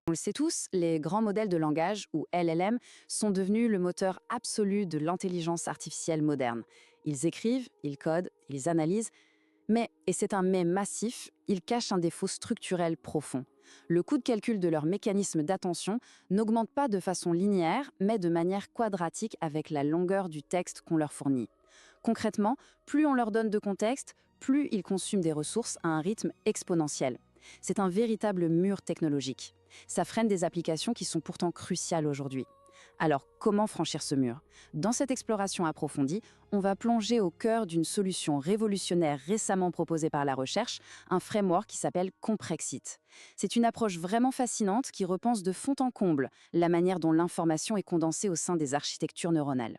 On le sait tous, les grands modèles de langage, ou LLM, sont devenus le moteur absolu de l'intelligence artificielle moderne. Ils écrivent, ils codent, ils analysent, mais, et c'est un mais massif, ils cachent un défaut structurel profond. Le coût de calcul de leur mécanisme d'attention n'augmente pas de façon linéaire, mais de manière quadratique avec la longueur du texte qu'on leur fournit. Concrètement, plus on leur donne de contexte, plus ils consument des ressources à un rythme exponentiel. C'est un véritable mur technologique. Ça freine des applications qui sont pourtant cruciales aujourd'hui. Alors, comment franchir ce mur? Dans cette exploration approfondie, on va plonger au cœur d'une solution révolutionnaire récemment proposée par la recherche, un framework qui s'appelle Comprexit. C'est une approche vraiment fascinante qui repense de fond en comble la manière dont l'information est condensée au sein des architectures neuronales.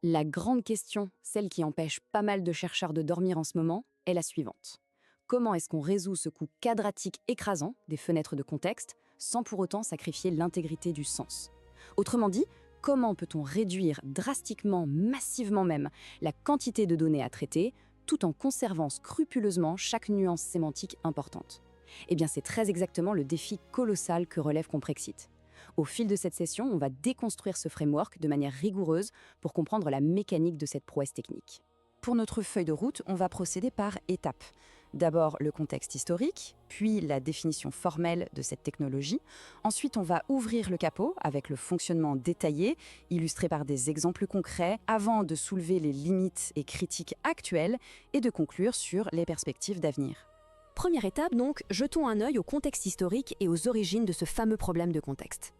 La grande question, celle qui empêche pas mal de chercheurs de dormir en ce moment, est la suivante. Comment est-ce qu'on résout ce coût quadratique écrasant des fenêtres de contexte sans pour autant sacrifier l'intégrité du sens? Autrement dit, comment peut-on réduire drastiquement, massivement même, la quantité de données à traiter, tout en conservant scrupuleusement chaque nuance sémantique importante? Eh bien, c'est très exactement le défi colossal que relève Comprexit. Au fil de cette session, on va déconstruire ce framework de manière rigoureuse pour comprendre la mécanique de cette prouesse technique. Pour notre feuille de route, on va procéder par étapes. D'abord le contexte historique, puis la définition formelle de cette technologie. Ensuite, on va ouvrir le capot avec le fonctionnement détaillé, illustré par des exemples concrets, avant de soulever les limites et critiques actuelles et de conclure sur les perspectives d'avenir. Première étape donc, jetons un œil au contexte historique et aux origines de ce fameux problème de contexte.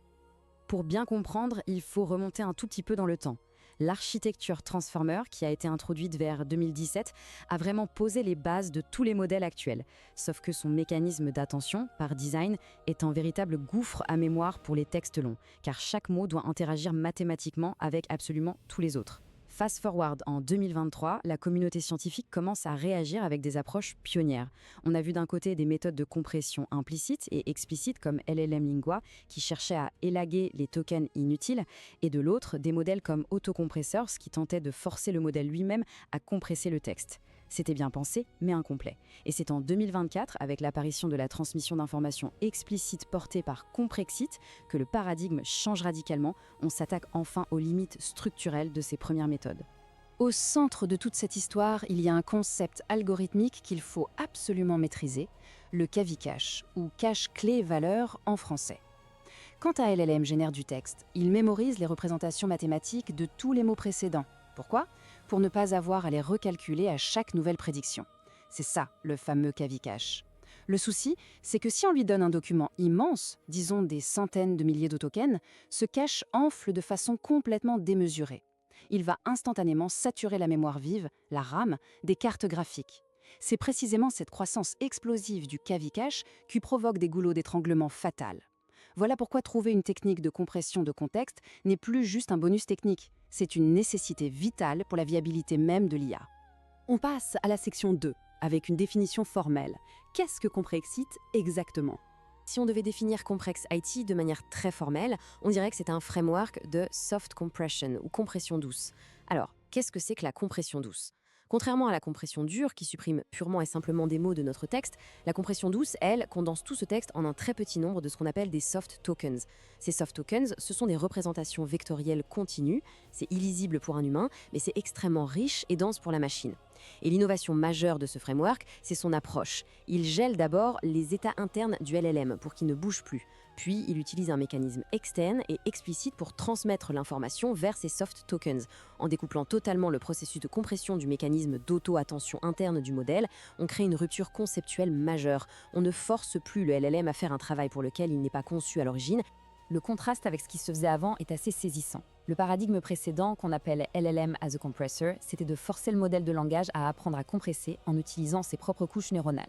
Pour bien comprendre, il faut remonter un tout petit peu dans le temps. L'architecture Transformer, qui a été introduite vers 2017, a vraiment posé les bases de tous les modèles actuels. Sauf que son mécanisme d'attention, par design, est un véritable gouffre à mémoire pour les textes longs, car chaque mot doit interagir mathématiquement avec absolument tous les autres. Fast forward en 2023, la communauté scientifique commence à réagir avec des approches pionnières. On a vu d'un côté des méthodes de compression implicites et explicites comme LLM Lingua qui cherchaient à élaguer les tokens inutiles, et de l'autre des modèles comme Autocompressors qui tentaient de forcer le modèle lui-même à compresser le texte. C'était bien pensé, mais incomplet. Et c'est en 2024, avec l'apparition de la transmission d'informations explicites portée par Comprexit, que le paradigme change radicalement. On s'attaque enfin aux limites structurelles de ces premières méthodes. Au centre de toute cette histoire, il y a un concept algorithmique qu'il faut absolument maîtriser, le cache, ou cache-clé-valeur en français. Quand un LLM génère du texte, il mémorise les représentations mathématiques de tous les mots précédents. Pourquoi? Pour ne pas avoir à les recalculer à chaque nouvelle prédiction. C'est ça, le fameux cache. Le souci, c'est que si on lui donne un document immense, disons des centaines de milliers de tokens, ce cache enfle de façon complètement démesurée. Il va instantanément saturer la mémoire vive, la RAM, des cartes graphiques. C'est précisément cette croissance explosive du cache qui provoque des goulots d'étranglement fatals. Voilà pourquoi trouver une technique de compression de contexte n'est plus juste un bonus technique. C'est une nécessité vitale pour la viabilité même de l'IA. On passe à la section 2, avec une définition formelle. Qu'est-ce que Comprexit exactement? Si on devait définir Comprex IT de manière très formelle, on dirait que c'est un framework de soft compression ou compression douce. Alors, qu'est-ce que c'est que la compression douce? Contrairement à la compression dure, qui supprime purement et simplement des mots de notre texte, la compression douce, elle, condense tout ce texte en un très petit nombre de ce qu'on appelle des soft tokens. Ces soft tokens, ce sont des représentations vectorielles continues, c'est illisible pour un humain, mais c'est extrêmement riche et dense pour la machine. Et l'innovation majeure de ce framework, c'est son approche. Il gèle d'abord les états internes du LLM pour qu'il ne bouge plus. Puis, il utilise un mécanisme externe et explicite pour transmettre l'information vers ces soft tokens. En découplant totalement le processus de compression du mécanisme d'auto-attention interne du modèle, on crée une rupture conceptuelle majeure. On ne force plus le LLM à faire un travail pour lequel il n'est pas conçu à l'origine. Le contraste avec ce qui se faisait avant est assez saisissant. Le paradigme précédent, qu'on appelle LLM as a compressor, c'était de forcer le modèle de langage à apprendre à compresser en utilisant ses propres couches neuronales.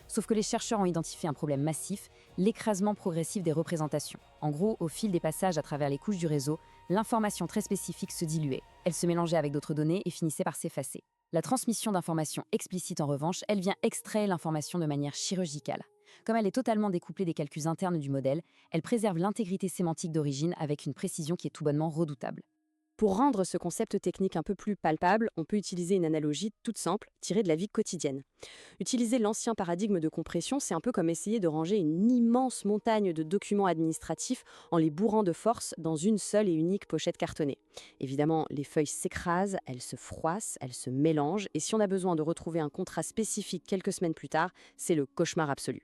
Sauf que les chercheurs ont identifié un problème massif, l'écrasement progressif des représentations. En gros, au fil des passages à travers les couches du réseau, l'information très spécifique se diluait. Elle se mélangeait avec d'autres données et finissait par s'effacer. La transmission d'informations explicites, en revanche, elle vient extraire l'information de manière chirurgicale. Comme elle est totalement découplée des calculs internes du modèle, elle préserve l'intégrité sémantique d'origine avec une précision qui est tout bonnement redoutable. Pour rendre ce concept technique un peu plus palpable, on peut utiliser une analogie toute simple, tirée de la vie quotidienne. Utiliser l'ancien paradigme de compression, c'est un peu comme essayer de ranger une immense montagne de documents administratifs en les bourrant de force dans une seule et unique pochette cartonnée. Évidemment, les feuilles s'écrasent, elles se froissent, elles se mélangent, et si on a besoin de retrouver un contrat spécifique quelques semaines plus tard, c'est le cauchemar absolu.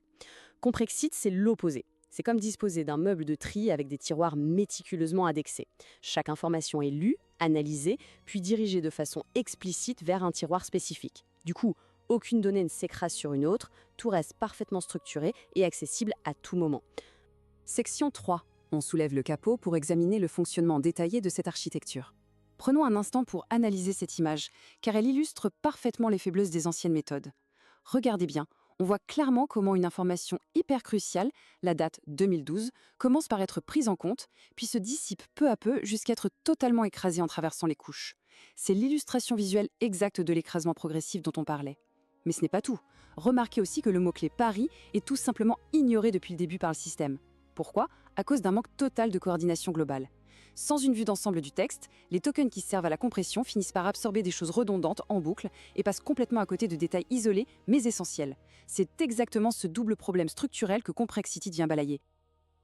Comprexit, c'est l'opposé. C'est comme disposer d'un meuble de tri avec des tiroirs méticuleusement indexés. Chaque information est lue, analysée, puis dirigée de façon explicite vers un tiroir spécifique. Du coup, aucune donnée ne s'écrase sur une autre, tout reste parfaitement structuré et accessible à tout moment. Section 3. On soulève le capot pour examiner le fonctionnement détaillé de cette architecture. Prenons un instant pour analyser cette image, car elle illustre parfaitement les faiblesses des anciennes méthodes. Regardez bien, on voit clairement comment une information hyper cruciale, la date 2012, commence par être prise en compte, puis se dissipe peu à peu jusqu'à être totalement écrasée en traversant les couches. C'est l'illustration visuelle exacte de l'écrasement progressif dont on parlait. Mais ce n'est pas tout. Remarquez aussi que le mot-clé Paris est tout simplement ignoré depuis le début par le système. Pourquoi ? À cause d'un manque total de coordination globale. Sans une vue d'ensemble du texte, les tokens qui servent à la compression finissent par absorber des choses redondantes en boucle et passent complètement à côté de détails isolés mais essentiels. C'est exactement ce double problème structurel que Comprexity vient balayer.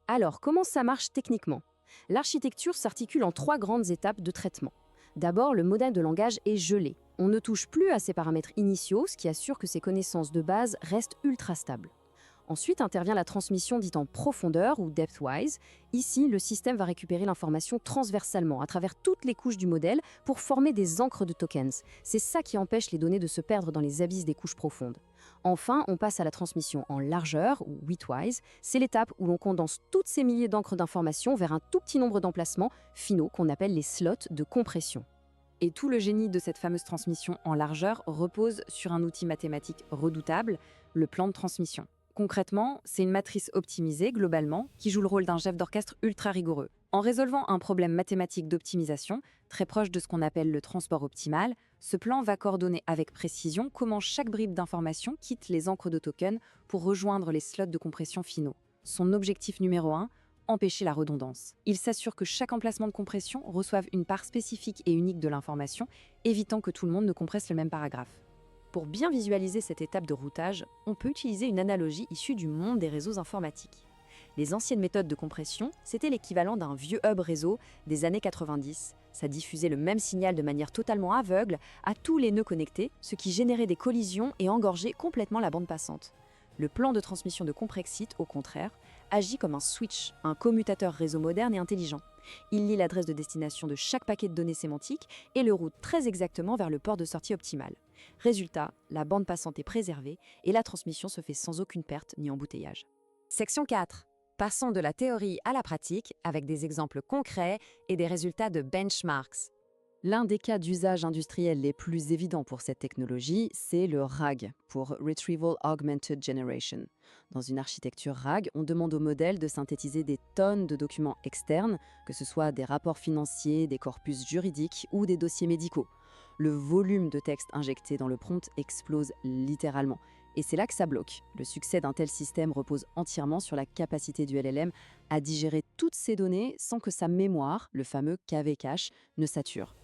Alors, comment ça marche techniquement ? L'architecture s'articule en 3 grandes étapes de traitement. D'abord, le modèle de langage est gelé. On ne touche plus à ses paramètres initiaux, ce qui assure que ses connaissances de base restent ultra stables. Ensuite intervient la transmission dite en profondeur ou depthwise. Ici, le système va récupérer l'information transversalement à travers toutes les couches du modèle pour former des encres de tokens. C'est ça qui empêche les données de se perdre dans les abysses des couches profondes. Enfin, on passe à la transmission en largeur ou widthwise. C'est l'étape où l'on condense toutes ces milliers d'encres d'informations vers un tout petit nombre d'emplacements finaux qu'on appelle les slots de compression. Et tout le génie de cette fameuse transmission en largeur repose sur un outil mathématique redoutable, le plan de transmission. Concrètement, c'est une matrice optimisée, globalement, qui joue le rôle d'un chef d'orchestre ultra rigoureux. En résolvant un problème mathématique d'optimisation, très proche de ce qu'on appelle le transport optimal, ce plan va coordonner avec précision comment chaque bribe d'information quitte les encres de token pour rejoindre les slots de compression finaux. Son objectif numéro 1, empêcher la redondance. Il s'assure que chaque emplacement de compression reçoive une part spécifique et unique de l'information, évitant que tout le monde ne compresse le même paragraphe. Pour bien visualiser cette étape de routage, on peut utiliser une analogie issue du monde des réseaux informatiques. Les anciennes méthodes de compression, c'était l'équivalent d'un vieux hub réseau des années 90. Ça diffusait le même signal de manière totalement aveugle à tous les nœuds connectés, ce qui générait des collisions et engorgeait complètement la bande passante. Le plan de transmission de Comprexit, au contraire, agit comme un switch, un commutateur réseau moderne et intelligent. Il lit l'adresse de destination de chaque paquet de données sémantiques et le route très exactement vers le port de sortie optimal. Résultat, la bande passante est préservée et la transmission se fait sans aucune perte ni embouteillage. Section 4. Passons de la théorie à la pratique avec des exemples concrets et des résultats de benchmarks. L'un des cas d'usage industriel les plus évidents pour cette technologie, c'est le RAG, pour Retrieval Augmented Generation. Dans une architecture RAG, on demande au modèle de synthétiser des tonnes de documents externes, que ce soit des rapports financiers, des corpus juridiques ou des dossiers médicaux. Le volume de texte injecté dans le prompt explose littéralement. Et c'est là que ça bloque. Le succès d'un tel système repose entièrement sur la capacité du LLM à digérer toutes ces données sans que sa mémoire, le fameux KV cache, ne sature.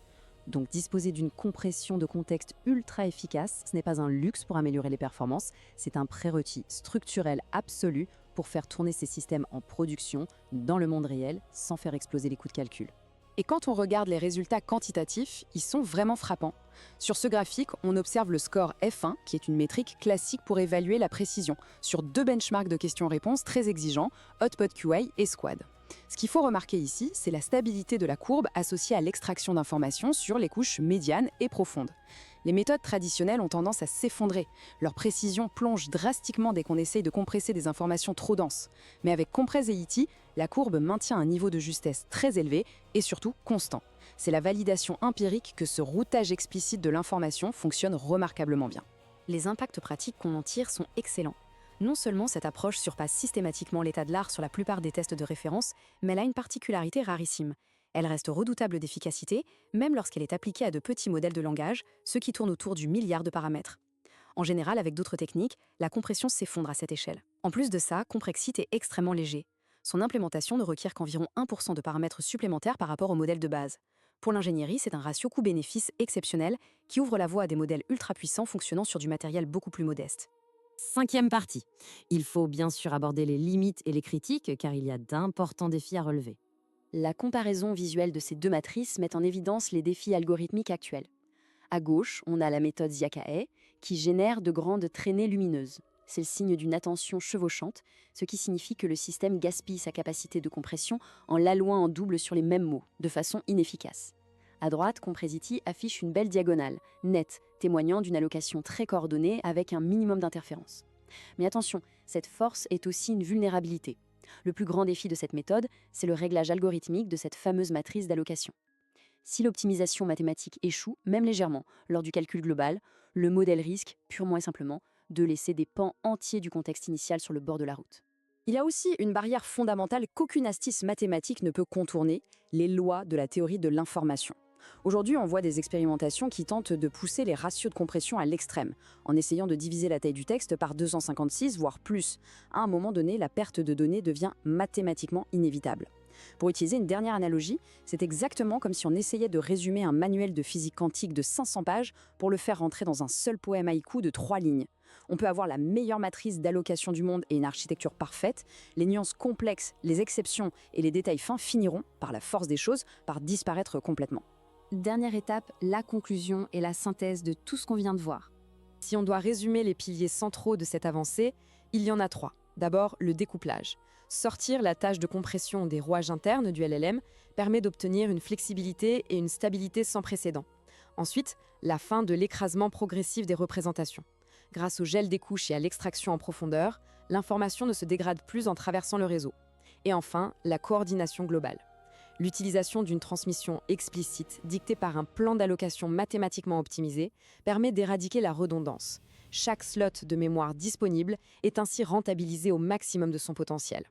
Donc disposer d'une compression de contexte ultra efficace, ce n'est pas un luxe pour améliorer les performances, c'est un prérequis structurel absolu pour faire tourner ces systèmes en production dans le monde réel sans faire exploser les coûts de calcul. Et quand on regarde les résultats quantitatifs, ils sont vraiment frappants. Sur ce graphique, on observe le score F1, qui est une métrique classique pour évaluer la précision, sur 2 benchmarks de questions-réponses très exigeants, HotPotQA et Squad. Ce qu'il faut remarquer ici, c'est la stabilité de la courbe associée à l'extraction d'informations sur les couches médianes et profondes. Les méthodes traditionnelles ont tendance à s'effondrer. Leur précision plonge drastiquement dès qu'on essaye de compresser des informations trop denses. Mais avec Compress-AIT, la courbe maintient un niveau de justesse très élevé et surtout constant. C'est la validation empirique que ce routage explicite de l'information fonctionne remarquablement bien. Les impacts pratiques qu'on en tire sont excellents. Non seulement cette approche surpasse systématiquement l'état de l'art sur la plupart des tests de référence, mais elle a une particularité rarissime. Elle reste redoutable d'efficacité, même lorsqu'elle est appliquée à de petits modèles de langage, ceux qui tournent autour du milliard de paramètres. En général, avec d'autres techniques, la compression s'effondre à cette échelle. En plus de ça, Comprexit est extrêmement léger. Son implémentation ne requiert qu'environ 1% de paramètres supplémentaires par rapport au modèle de base. Pour l'ingénierie, c'est un ratio coût-bénéfice exceptionnel qui ouvre la voie à des modèles ultra puissants fonctionnant sur du matériel beaucoup plus modeste. Cinquième partie. Il faut bien sûr aborder les limites et les critiques car il y a d'importants défis à relever. La comparaison visuelle de ces deux matrices met en évidence les défis algorithmiques actuels. À gauche, on a la méthode Ziakae qui génère de grandes traînées lumineuses. C'est le signe d'une attention chevauchante, ce qui signifie que le système gaspille sa capacité de compression en l'allouant en double sur les mêmes mots, de façon inefficace. À droite, Compressity affiche une belle diagonale, nette, témoignant d'une allocation très coordonnée avec un minimum d'interférences. Mais attention, cette force est aussi une vulnérabilité. Le plus grand défi de cette méthode, c'est le réglage algorithmique de cette fameuse matrice d'allocation. Si l'optimisation mathématique échoue, même légèrement, lors du calcul global, le modèle risque, purement et simplement, de laisser des pans entiers du contexte initial sur le bord de la route. Il y a aussi une barrière fondamentale qu'aucune astuce mathématique ne peut contourner, les lois de la théorie de l'information. Aujourd'hui, on voit des expérimentations qui tentent de pousser les ratios de compression à l'extrême, en essayant de diviser la taille du texte par 256, voire plus. À un moment donné, la perte de données devient mathématiquement inévitable. Pour utiliser une dernière analogie, c'est exactement comme si on essayait de résumer un manuel de physique quantique de 500 pages pour le faire rentrer dans un seul poème haïku de 3 lignes. On peut avoir la meilleure matrice d'allocation du monde et une architecture parfaite, les nuances complexes, les exceptions et les détails fins finiront, par la force des choses, par disparaître complètement. Dernière étape, la conclusion et la synthèse de tout ce qu'on vient de voir. Si on doit résumer les piliers centraux de cette avancée, il y en a 3. D'abord, le découplage. Sortir la tâche de compression des rouages internes du LLM permet d'obtenir une flexibilité et une stabilité sans précédent. Ensuite, la fin de l'écrasement progressif des représentations. Grâce au gel des couches et à l'extraction en profondeur, l'information ne se dégrade plus en traversant le réseau. Et enfin, la coordination globale. L'utilisation d'une transmission explicite, dictée par un plan d'allocation mathématiquement optimisé, permet d'éradiquer la redondance. Chaque slot de mémoire disponible est ainsi rentabilisé au maximum de son potentiel.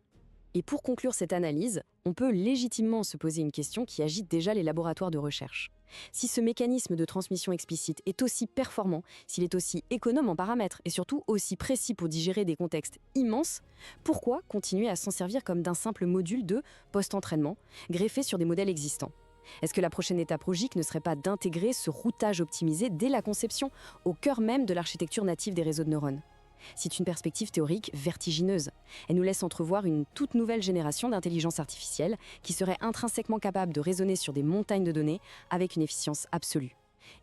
Et pour conclure cette analyse, on peut légitimement se poser une question qui agite déjà les laboratoires de recherche. Si ce mécanisme de transmission explicite est aussi performant, s'il est aussi économe en paramètres et surtout aussi précis pour digérer des contextes immenses, pourquoi continuer à s'en servir comme d'un simple module de post-entraînement greffé sur des modèles existants ? Est-ce que la prochaine étape logique ne serait pas d'intégrer ce routage optimisé dès la conception, au cœur même de l'architecture native des réseaux de neurones ? C'est une perspective théorique vertigineuse. Elle nous laisse entrevoir une toute nouvelle génération d'intelligence artificielle qui serait intrinsèquement capable de raisonner sur des montagnes de données avec une efficience absolue.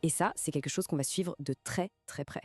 Et ça, c'est quelque chose qu'on va suivre de très très près.